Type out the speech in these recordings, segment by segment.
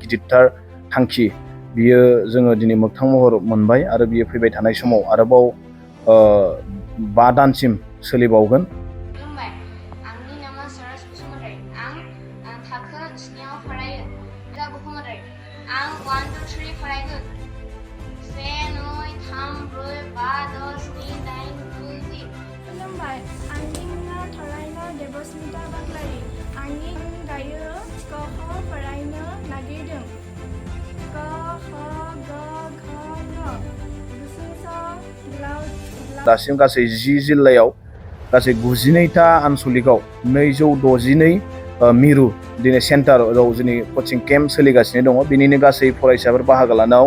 गिदिरथार थांखि बियो जोङो दिनै मोगथां महर मोनबाय आरो बियो फैबाय थानाय समाव आरोबाव 5 दानसिम सोलिबावगोन। खुलुमबाय, आंनि नामा सराज बसुमतारी। आं थाखो 7आव फरायो। दा बसुमतारी। आं 1 2 3 फरायगोन। 1 2 3 4 5 6 7 8 9 10। खुलुमबाय, आंनि मुङा थरायना देबस्मिता बाग्लारि। आंनि गुन गायो क ख फरायनो नागिरदों। क ख ग घ ङ गुसुं स ग्लाव दासिम गासै 10 जिल्लायाव गासै 92टा आनसलिकआव 262 मिरु दिनै सेन्टाराव जोंनि कचिं केम्प सोलिगासिनो दङ। बिनिनो गासै फरायसाफोर बाहागो लानायाव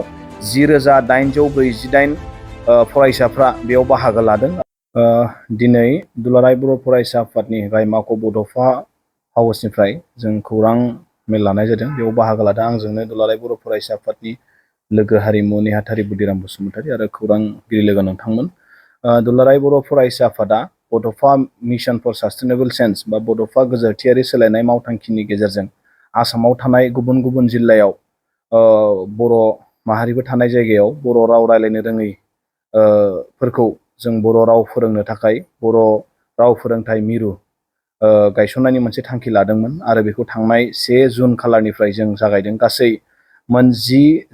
10,848 फरायसाफ्रा बेयाव बाहागो लादों। दिनै दुलाराय बर' फरायसा आफादनि गायमाख' बड'फा हाउसनिफ्राय जों खौरां मेल लानाय जादों। बेयाव बाहागो लादों आंजोंनो दुलाराय बर' फरायसा आफादनि लोगो हारिमु नेहाथारि बुदिराम बसुमतारी आरो खौरांगिरि लोगो नोंथांमोन। दुलाराय बर' फरायसा आफादा बड'फा मिशन फर सास्टेनेबल चेन्ज बा बड'फा गोजोरथियारि सोलायनाय मावथांखिनि गेजेरजों आसामाव थानाय गुबुन गुबुन जिल्लायाव बर' माहारिबो थानाय जायगायाव बर' राव रायलायनो रोङै फोरखौ जों बर' राव फोरोंनो थाखाय बर' राव फोरोंथाइ मिरु गायसननायनि मोनसे थांखि लादोंमोन आरो बेखौ थांनाय 1 जुन खालारनिफ्राय जों जागायदों। गासै 10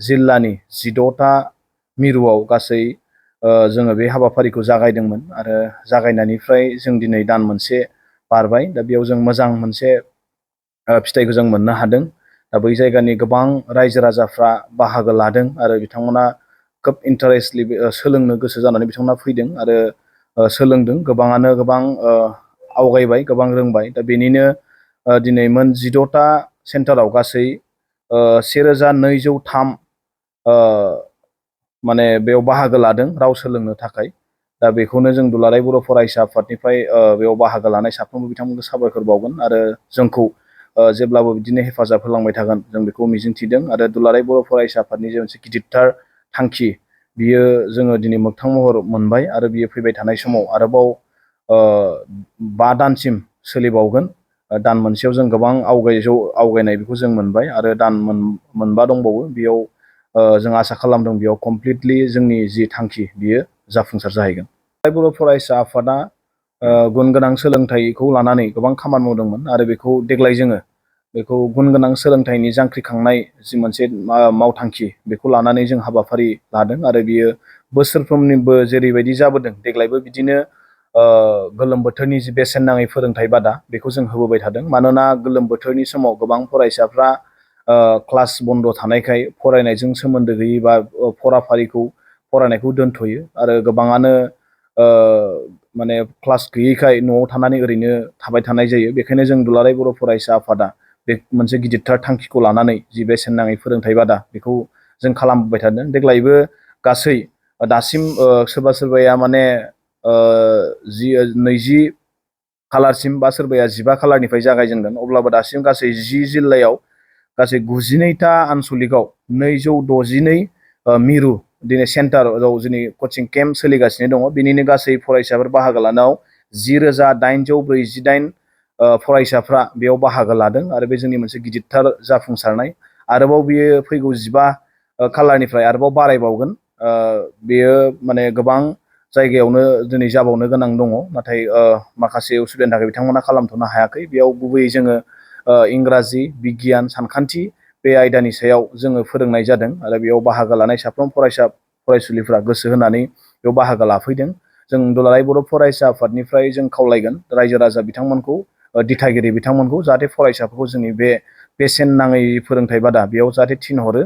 जिल्लानि 16टा मिरुआव गासै जोङो बे हाबाफारिखौ जागायदोंमोन आरो जागायनायनिफ्राय जों दिनै दान मोनसे बारबाय। दा बेयाव जों मोजां मोनसे फिथाइखौ जों मोननो हादों। दा बै जायगानि गोबां रायजो राजाफ्रा बाहागो लादों आरो बिथांमोना खोब इन्टारेस्टलि सोलोंनो गोसो जानानै बिथांमोना फैदों आरो सोलोंदों। गोबाङानो गोबां आवगायबाय, गोबां रोंबाय। दा बेनिनो दिनै मोन 16टा सेन्टाराव गासै 1203 माने बेयाव बाहागो लादों राव सोलोंनो थाखाय। दा बेखौनो जों दुलाराय बर' फरायसा आफादनिफ्राय बेयाव बाहागो लानाय साफ्रोमबो बिथांमोनखौ साबायखर बावगोन आरो जोंखौ जेब्लाबो बिदिनो हेफाजाब होलांबाय थागोन जों बेखौ मिजिंथिदों। आरो दुलाराय बर' फरायसा आफादनि जे मोनसे गिदिरथार थांखि बियो जोङो दिनै मोगथां महर मोनबाय आरो बियो फैबाय थानाय समाव आरोबाव 5 दानसिम सोलिबावगोन। दान मोनसेयाव जों गोबां आवगायनाय बेखौ जों मोनबाय आरो दान मोनबा दंबावो। बेयाव जों आसा खालामदों बेयाव कमप्लिटलि जोंनि जि थांखि बियो जाफुंसार जाहैगोन। बर' फरायसा आफादा गुन गोनां सोलोंथाइखौ लानानै गोबां खामानि मावदोंमोन आरो बेखौ देग्लाय जोङो बेखौ गुन गोनां सोलोंथाइनि जांख्रिखांनाय जि मोनसे मावथांखि बेखौ लानानै जों हाबाफारि लादों आरो बियो बोसोरफ्रोमनिबो जेरैबायदि जाबोदों देग्लायबो बिदिनो गोलोम बोथोरनि जि बेसेन नाङै फोरोंथाइ बादा बेखौ जों होबोबाय थादों। मानोना गोलोम बोथोरनि समाव गोबां फरायसाफ्रा क्लास बन्द' थानायखाय फरायनायजों सोमोन्दो गैयै बा फरायनायखौ दोनथ'यो आरो गोबाङानो माने क्लास गैयैखाय न'आव थानानै ओरैनो थाबाय थानाय जायो। बेखायनो जों दुलाराय बर' फरायसा आफादा बे मोनसे गिदिरथार थांखिखौ लानानै जि बेसेन नाङै फोरोंथाइ बादा बेखौ जों खालामबोबाय थादों। देग्लायबो गासै दासिम सोरबा सोरबाया माने 20 खालारसिम बा सोरबाया 15 खालारनिफ्राय जागायजेनगोन। अब्लाबो दासिम गासै 10 जिल्लायाव गासै 92टा आनसलिकआव 262 मिरु दिनै सेन्टाराव जोंनि कचिं केम्प सोलिगासिनो दङ। बिनिनो गासै फरायसाफोर बाहागो लानायाव 10,848 फरायसाफ्रा बेयाव बाहागो लादों आरो बे जोंनि मोनसे गिदिरथार जाफुंसारनाय। आरोबाव बियो फैगौ 15 खालारनिफ्राय आरोबाव बारायबावगोन। बेयो माने गोबां जायगायावनो दिनै जाबावनो गोनां दङ, नाथाय माखासे उसुबिदानि थाखाय बिथांमोना खालामथ'नो हायाखै। बेयाव गुबैयै जोङो इंराजि, बिगियान, सानखान्थि बे आयदानि सायाव जोङो फोरोंनाय जादों आरो बेयाव बाहागो लानाय साफ्रोम फरायसुलिफ्रा गोसो होनानै बेयाव बाहागो लाफैदों। जों दुलाराय बर' फरायसा आफादनिफ्राय जों खावलायगोन रायजो राजा बिथांमोनखौ, दिथागिरि बिथांमोनखौ जाहाथे फरायसाफोरखौ जोंनि बे बेसेन नाङै फोरोंथाइ बादा बेयाव जाहाथे थिनहरो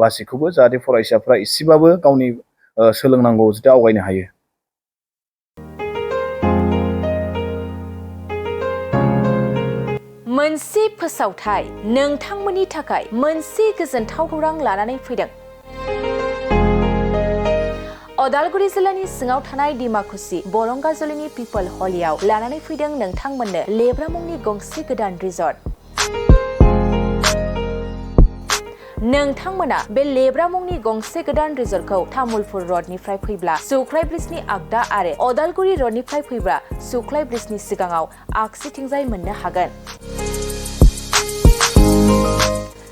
गासैखौबो, जाहाथे फरायसाफ्रा एसेबाबो गावनि सोलोंनांगौ जाहाथे आवगायनो हायो। मोनसे फोसावथाय नोंथांमोननि थाखाय मोनसे गोजोनथाव खौरां लानानै फैदों। अदालगुरि जिल्लानि सिङाव थानाय डिमाकुसि बरंगाजुलिनि पिपल हलियाव लानानै फैदों नोंथांमोननो लेब्रा मुंनि गंसे गोदान रिजर्ट। नोंथांमोना बे लेब्रा मुंनि गंसे गोदान रिजर्टखौ तामुलपुर रडनिफ्राय फैब्ला सुख्लाय ब्रिजनि आगदा आरो अदालगुरि रडनिफ्राय फैब्ला सुख्लाय ब्रिजनि सिगाङाव आगसिथिंजाय मोननो हागोन।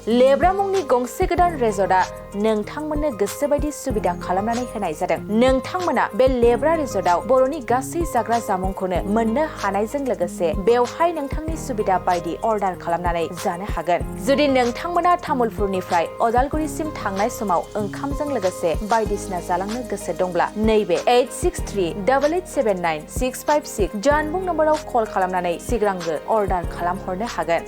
लेब्रा मुंनि गंसे गोदान रिजर्टआ नोंथांमोननो गोसोबायदि सुबिदा खालामनानै होनाय जादों। नोंथांमोना बे लेब्रा रिजर्टआव बर'नि गासै जाग्रा जामुंखौनो मोननो हानायजों लोगोसे बेवहाय नोंथांनि सुबिदा बायदि अर्डार खालामनानै जानो हागोन। जुदि नोंथांमोना तामुलपुरनिफ्राय अदालगुरिसिम थांनाय समाव ओंखामजों लोगोसे बायदिसिना जालांनो गोसो दंब्ला नैबे 8638879656 जानबुं नम्बराव कल खालामनानै सिगांग्रो अर्डार खालामहरनो हागोन।